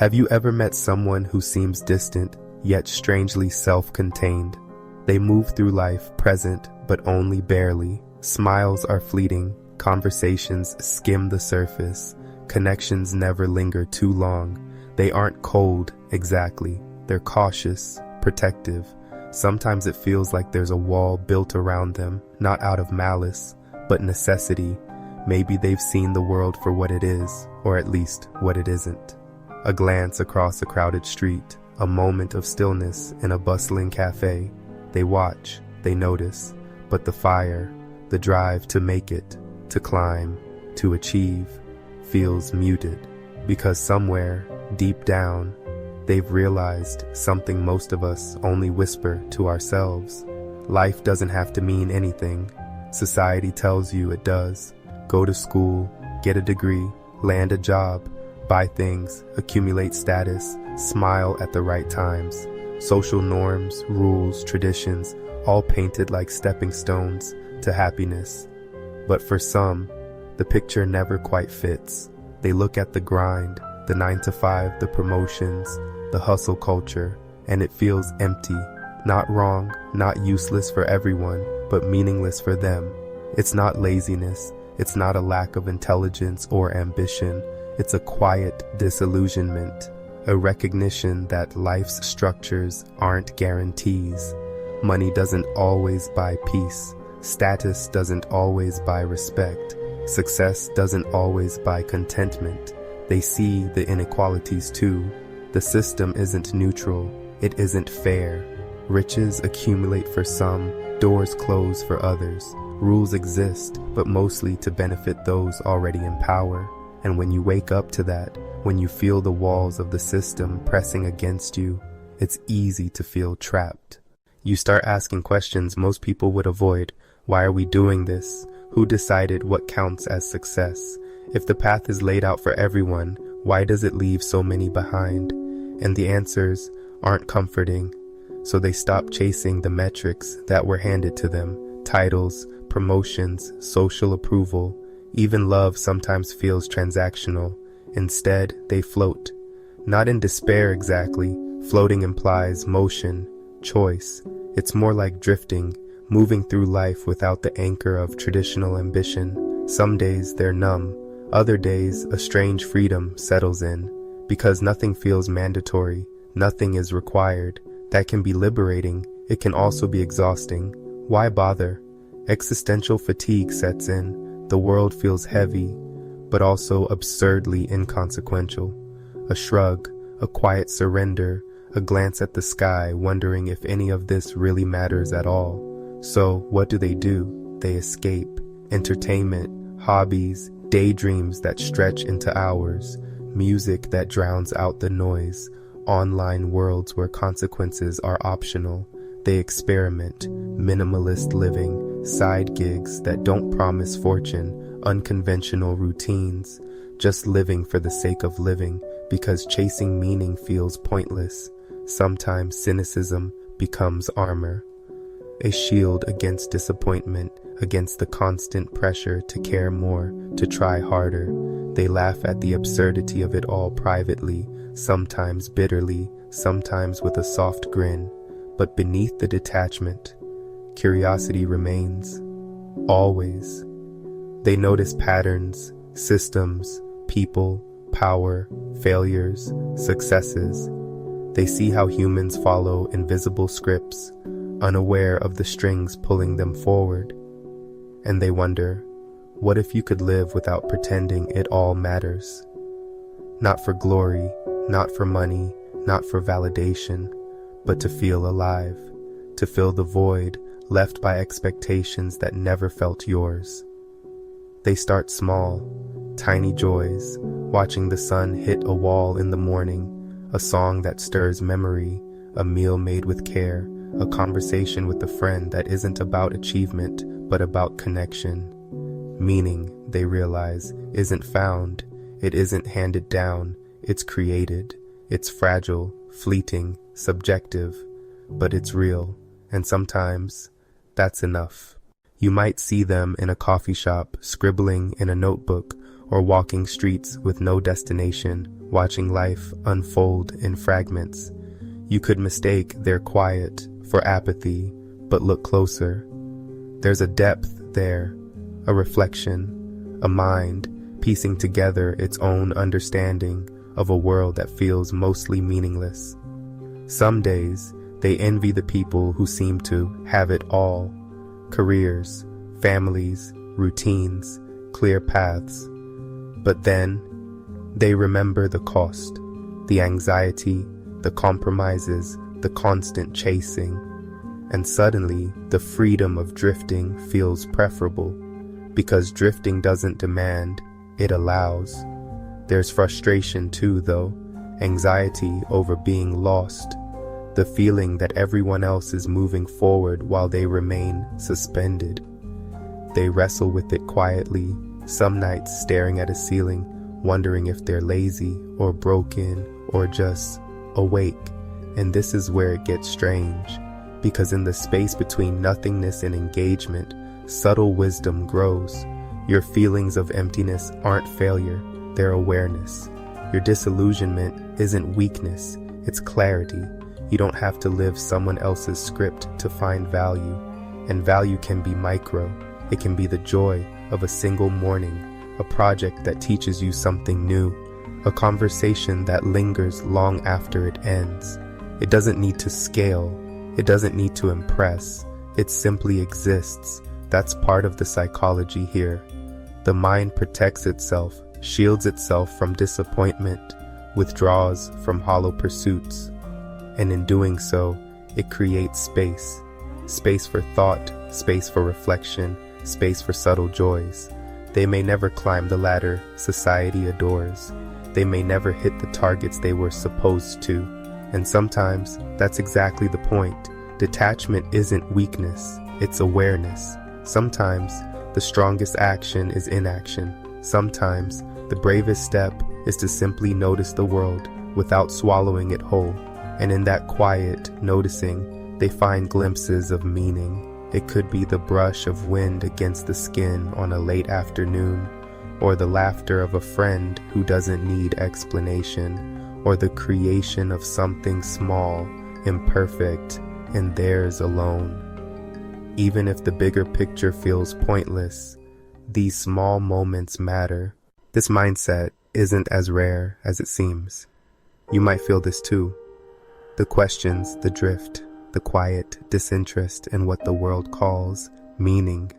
Have you ever met someone who seems distant, yet strangely self-contained? They move through life present, but only barely. Smiles are fleeting, conversations skim the surface, connections never linger too long. They aren't cold, exactly. They're cautious, protective. Sometimes it feels like there's a wall built around them, not out of malice, but necessity. Maybe they've seen the world for what it is, or at least what it isn't. A glance across a crowded street, a moment of stillness in a bustling cafe. They watch, they notice, but the fire, the drive to make it, to climb, to achieve, feels muted, because somewhere, deep down, they've realized something most of us only whisper to ourselves. Life doesn't have to mean anything. Society tells you it does. Go to school, get a degree, land a job, buy things, accumulate status, smile at the right times. Social norms, rules, traditions, all painted like stepping stones to happiness. But for some, the picture never quite fits. They look at the grind, the 9 to 5, the promotions, the hustle culture, and it feels empty. Not wrong, not useless for everyone, but meaningless for them. It's not laziness. It's not a lack of intelligence or ambition. It's a quiet disillusionment, a recognition that life's structures aren't guarantees. Money doesn't always buy peace. Status doesn't always buy respect. Success doesn't always buy contentment. They see the inequalities too. The system isn't neutral. It isn't fair. Riches accumulate for some, doors close for others. Rules exist, but mostly to benefit those already in power. And when you wake up to that, when you feel the walls of the system pressing against you, it's easy to feel trapped. You start asking questions most people would avoid. Why are we doing this? Who decided what counts as success? If the path is laid out for everyone, why does it leave so many behind? And the answers aren't comforting. So they stop chasing the metrics that were handed to them. Titles, promotions, social approval. Even love sometimes feels transactional. Instead, they float. Not in despair exactly. Floating implies motion, choice. It's more like drifting, moving through life without the anchor of traditional ambition. Some days they're numb. Other days, a strange freedom settles in. Because nothing feels mandatory. Nothing is required. That can be liberating. It can also be exhausting. Why bother? Existential fatigue sets in. The world feels heavy, but also absurdly inconsequential. A shrug, a quiet surrender, a glance at the sky, wondering if any of this really matters at all. So, what do? They escape. Entertainment, hobbies, daydreams that stretch into hours, music that drowns out the noise, online worlds where consequences are optional. They experiment, minimalist living, side gigs that don't promise fortune, unconventional routines, just living for the sake of living because chasing meaning feels pointless. Sometimes cynicism becomes armor, a shield against disappointment, against the constant pressure to care more, to try harder. They laugh at the absurdity of it all privately, sometimes bitterly, sometimes with a soft grin. But beneath the detachment, curiosity remains, always. They notice patterns, systems, people, power, failures, successes. They see how humans follow invisible scripts, unaware of the strings pulling them forward. And they wonder, what if you could live without pretending it all matters? Not for glory, not for money, not for validation, but to feel alive, to fill the void left by expectations that never felt yours. They start small, tiny joys, watching the sun hit a wall in the morning, a song that stirs memory, a meal made with care, a conversation with a friend that isn't about achievement, but about connection. Meaning, they realize, isn't found, it isn't handed down, it's created. It's fragile, fleeting, subjective, but it's real, and sometimes that's enough. You might see them in a coffee shop, scribbling in a notebook, or walking streets with no destination, watching life unfold in fragments. You could mistake their quiet for apathy, but look closer. There's a depth there, a reflection, a mind piecing together its own understanding of a world that feels mostly meaningless. Some days, they envy the people who seem to have it all: careers, families, routines, clear paths. But then, they remember the cost, the anxiety, the compromises, the constant chasing, and suddenly the freedom of drifting feels preferable, because drifting doesn't demand, it allows. There's frustration too, though, anxiety over being lost, the feeling that everyone else is moving forward while they remain suspended. They wrestle with it quietly, some nights staring at a ceiling, wondering if they're lazy or broken or just awake. And this is where it gets strange, because in the space between nothingness and engagement, subtle wisdom grows. Your feelings of emptiness aren't failure, they're awareness. Your disillusionment isn't weakness, it's clarity. You don't have to live someone else's script to find value. And value can be micro. It can be the joy of a single morning, a project that teaches you something new, a conversation that lingers long after it ends. It doesn't need to scale. It doesn't need to impress. It simply exists. That's part of the psychology here. The mind protects itself, shields itself from disappointment, withdraws from hollow pursuits. And in doing so, it creates space. Space for thought, space for reflection, space for subtle joys. They may never climb the ladder society adores. They may never hit the targets they were supposed to. And sometimes, that's exactly the point. Detachment isn't weakness, it's awareness. Sometimes, the strongest action is inaction. Sometimes, the bravest step is to simply notice the world without swallowing it whole. And in that quiet noticing, they find glimpses of meaning. It could be the brush of wind against the skin on a late afternoon, or the laughter of a friend who doesn't need explanation, or the creation of something small, imperfect, and theirs alone. Even if the bigger picture feels pointless, these small moments matter. This mindset isn't as rare as it seems. You might feel this too. The questions, the drift, the quiet disinterest in what the world calls meaning.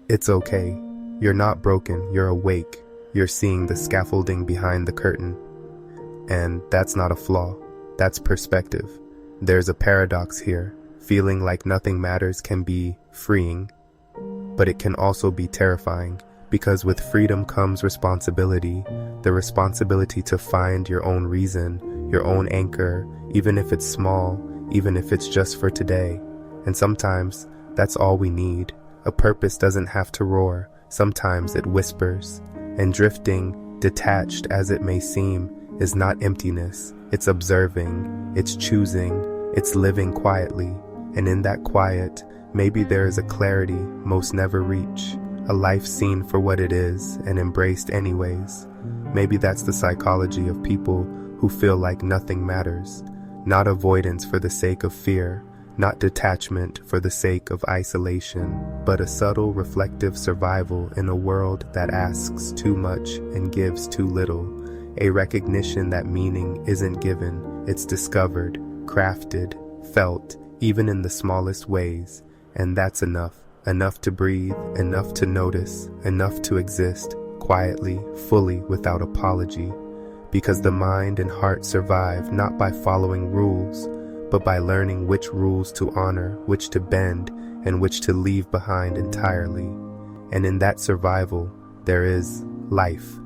It's okay. You're not broken, you're awake. You're seeing the scaffolding behind the curtain. And that's not a flaw, that's perspective. There's a paradox here. Feeling like nothing matters can be freeing, but it can also be terrifying, because with freedom comes responsibility, the responsibility to find your own reason, your own anchor, even if it's small, even if it's just for today. And sometimes, that's all we need. A purpose doesn't have to roar, sometimes it whispers. And drifting, detached as it may seem, is not emptiness. It's observing, it's choosing, it's living quietly. And in that quiet, maybe there is a clarity most never reach, a life seen for what it is and embraced anyways. Maybe that's the psychology of people who feel like nothing matters. Not avoidance for the sake of fear, not detachment for the sake of isolation, but a subtle reflective survival in a world that asks too much and gives too little. A recognition that meaning isn't given, it's discovered, crafted, felt, even in the smallest ways. And that's enough. Enough to breathe, enough to notice, enough to exist, quietly, fully, without apology. Because the mind and heart survive not by following rules, but by learning which rules to honor, which to bend, and which to leave behind entirely. And in that survival, there is life.